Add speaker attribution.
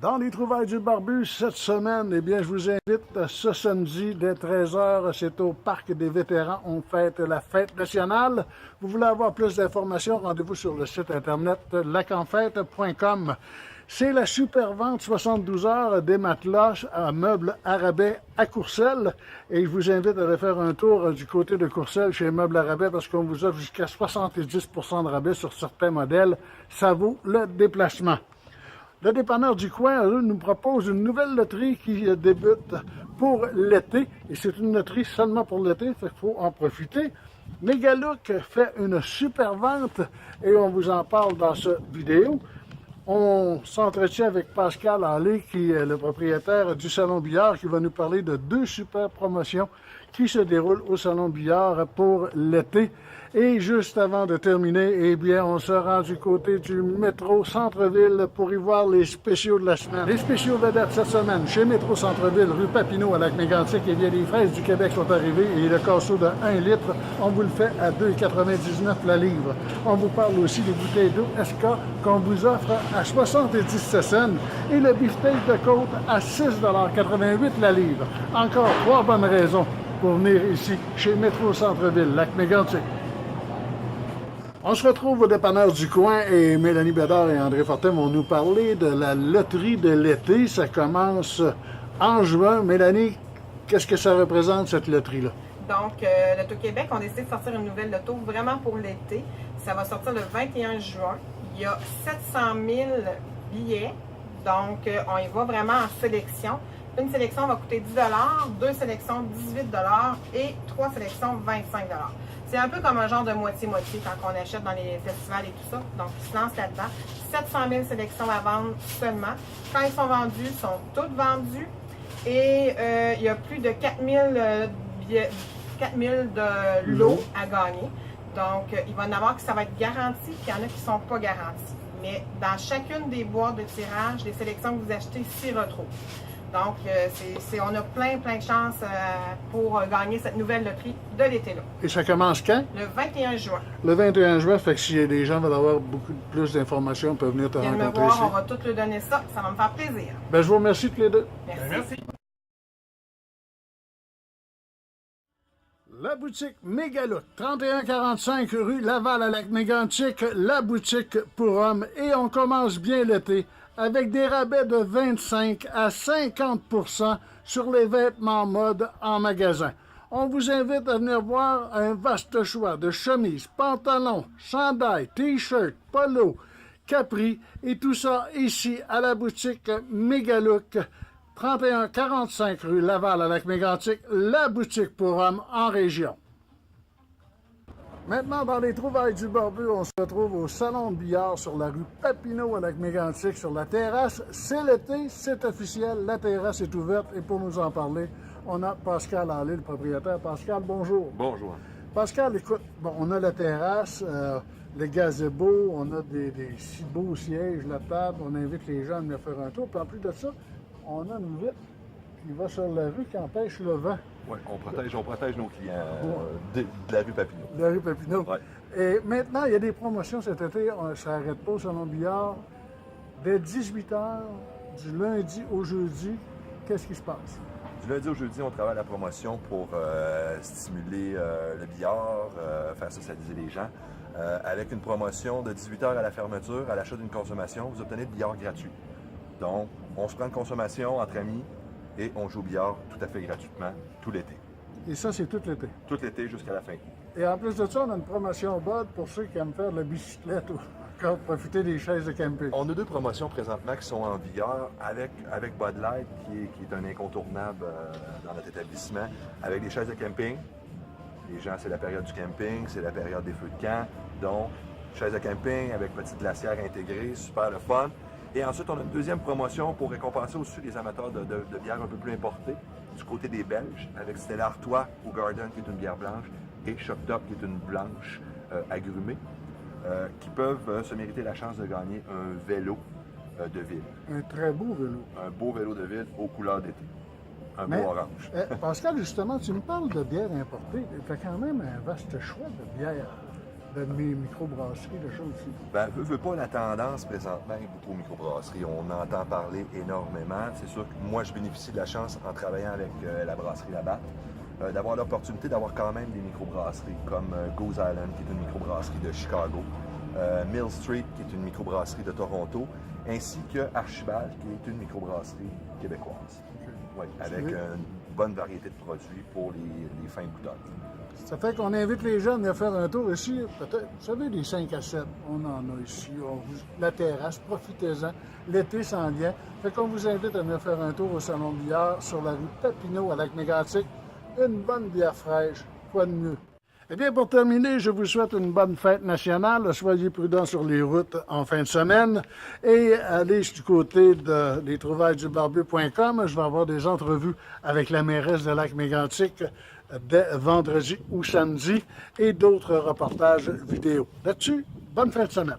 Speaker 1: Dans les trouvailles du barbu cette semaine, eh bien, je vous invite ce samedi dès 13h, c'est au Parc des vétérans, on fête la fête nationale. Vous voulez avoir plus d'informations, rendez-vous sur le site internet lacanfête.com. C'est la super vente 72 heures des matelas à meubles Arabais à Courcelles. Et je vous invite à aller faire un tour du côté de Courcelles chez Meubles Arabais parce qu'on vous offre jusqu'à 70% de rabais sur certains modèles. Ça vaut le déplacement. Le dépanneur du coin, eux, nous propose une nouvelle loterie qui débute pour l'été. Et c'est une loterie seulement pour l'été, il faut en profiter. Megalook fait une super vente et on vous en parle dans cette vidéo. On s'entretient avec Pascal Allé, qui est le propriétaire du Salon Billard, qui va nous parler de deux super promotions qui se déroulent au Salon Billard pour l'été. Et juste avant de terminer, eh bien, on se rend du côté du métro Centre-Ville pour y voir les spéciaux de la semaine. Les spéciaux vedettes cette semaine, chez Métro Centre-Ville, rue Papineau à Lac-Mégantic, eh bien, les fraises du Québec sont arrivées et le casseau de 1 litre, on vous le fait à 2,99 la livre. On vous parle aussi des bouteilles d'eau SK qu'on vous offre à 77 cents et le beefsteak de côte à 6,88 la livre. Encore 3 bonnes raisons pour venir ici, chez Métro Centre-Ville, Lac-Mégantic. On se retrouve au dépanneur du coin et Mélanie Bédard et André Fortin vont nous parler de la loterie de l'été. Ça commence en juin. Mélanie, qu'est-ce que ça représente cette loterie-là?
Speaker 2: Donc, Loto-Québec ont décidé de sortir une nouvelle loto vraiment pour l'été. Ça va sortir le 21 juin. Il y a 700 000 billets. Donc, on y va vraiment en sélection. Une sélection va coûter 10 $, deux sélections 18 $ et trois sélections 25 $. C'est un peu comme un genre de moitié-moitié quand on achète dans les festivals et tout ça. Donc, ils se lancent là-dedans. 700 000 sélections à vendre seulement. Quand ils sont vendus, ils sont toutes vendues. Et il y a plus de 4000 de lots à gagner. Donc, il va y en avoir que ça va être garanti, puis il y en a qui ne sont pas garantis. Mais dans chacune des boîtes de tirage, les sélections que vous achetez s'y retrouvent. Donc, on a plein de chances pour gagner cette nouvelle loterie de l'été-là.
Speaker 1: Et ça commence quand?
Speaker 2: Le 21 juin.
Speaker 1: Le 21 juin, fait que si des gens veulent avoir beaucoup plus d'informations, ils peuvent venir te rencontrer
Speaker 2: me voir,
Speaker 1: ici.
Speaker 2: on va tout leur donner ça. Ça va me faire plaisir.
Speaker 1: Ben, je vous remercie tous les deux.
Speaker 2: Merci.
Speaker 1: La boutique Megalook, 3145 rue Laval à Lac-Mégantic, la boutique pour hommes. Et on commence bien l'été avec des rabais de 25 à 50% sur les vêtements mode en magasin. On vous invite à venir voir un vaste choix de chemises, pantalons, chandails, t-shirts, polos, capris et tout ça ici à la boutique Megalook. 3145 rue Laval à Lac-Mégantic, la boutique pour hommes en région. Maintenant, dans les trouvailles du barbu, on se retrouve au Salon de billard sur la rue Papineau à Lac-Mégantic, sur la terrasse. C'est l'été, c'est officiel, la terrasse est ouverte et pour nous en parler, on a Pascal Allé, le propriétaire. Pascal, bonjour.
Speaker 3: Bonjour.
Speaker 1: Pascal, écoute, bon, on a la terrasse, le gazebo, on a des si beaux sièges, la table, on invite les gens à venir faire un tour. Puis en plus de ça, on a une vitre qui va sur la rue qui empêche le vent.
Speaker 3: Oui, on protège nos clients de la rue Papineau.
Speaker 1: De la rue Papineau.
Speaker 3: Ouais.
Speaker 1: Et maintenant, il y a des promotions cet été, ça n'arrête pas au Salon Billard. Dès 18h, du lundi au jeudi, qu'est-ce qui se passe?
Speaker 3: Du lundi au jeudi, on travaille la promotion pour stimuler le billard, faire socialiser les gens. Avec une promotion de 18h à la fermeture, à l'achat d'une consommation, vous obtenez le billard gratuit. Donc, on se prend une consommation entre amis et on joue au billard tout à fait gratuitement tout l'été.
Speaker 1: Et ça, c'est tout l'été?
Speaker 3: Tout l'été jusqu'à la fin.
Speaker 1: Et en plus de ça, on a une promotion BOD pour ceux qui aiment faire de la bicyclette ou encore profiter des chaises de camping.
Speaker 3: On a deux promotions présentement qui sont en vigueur avec Bud Light, qui est un incontournable dans notre établissement, avec des chaises de camping. Les gens, c'est la période du camping, c'est la période des feux de camp. Donc, chaises de camping avec petite glacière intégrée, super le fun. Et ensuite, on a une deuxième promotion pour récompenser aussi les amateurs de bières un peu plus importées, du côté des Belges, avec Stella Artois ou Garden, qui est une bière blanche, et Shock Top, qui est une blanche agrumée, qui peuvent se mériter la chance de gagner un vélo de ville.
Speaker 1: Un très beau vélo.
Speaker 3: Un beau vélo de ville aux couleurs d'été. Un beau orange.
Speaker 1: Pascal, justement, tu me parles de bière importée. Tu as quand même un vaste choix de bières. de microbrasserie, de choses aussi.
Speaker 3: Ben, veut pas la tendance présentement est beaucoup aux microbrasseries. On entend parler énormément. C'est sûr que moi, je bénéficie de la chance en travaillant avec la brasserie Labatt, d'avoir l'opportunité d'avoir quand même des microbrasseries comme Goose Island, qui est une microbrasserie de Chicago, Mill Street, qui est une microbrasserie de Toronto, ainsi que Archibald, qui est une microbrasserie québécoise. Oui, avec une bonne variété de produits pour les fins de bouteilles.
Speaker 1: Ça fait qu'on invite les jeunes à faire un tour ici, peut-être, vous savez, des 5 à 7, on en a ici, la terrasse, profitez-en, l'été s'en vient. Fait qu'on vous invite à venir faire un tour au Salon de Billard sur la rue Papineau à Lac-Mégantic. Une bonne bière fraîche, quoi de mieux? Eh bien, pour terminer, je vous souhaite une bonne fête nationale. Soyez prudents sur les routes en fin de semaine. Et allez du côté de lestrouvaillesdubarbu.com. Je vais avoir des entrevues avec la mairesse de Lac-Mégantic dès vendredi ou samedi et d'autres reportages vidéo. Là-dessus, bonne fin de semaine.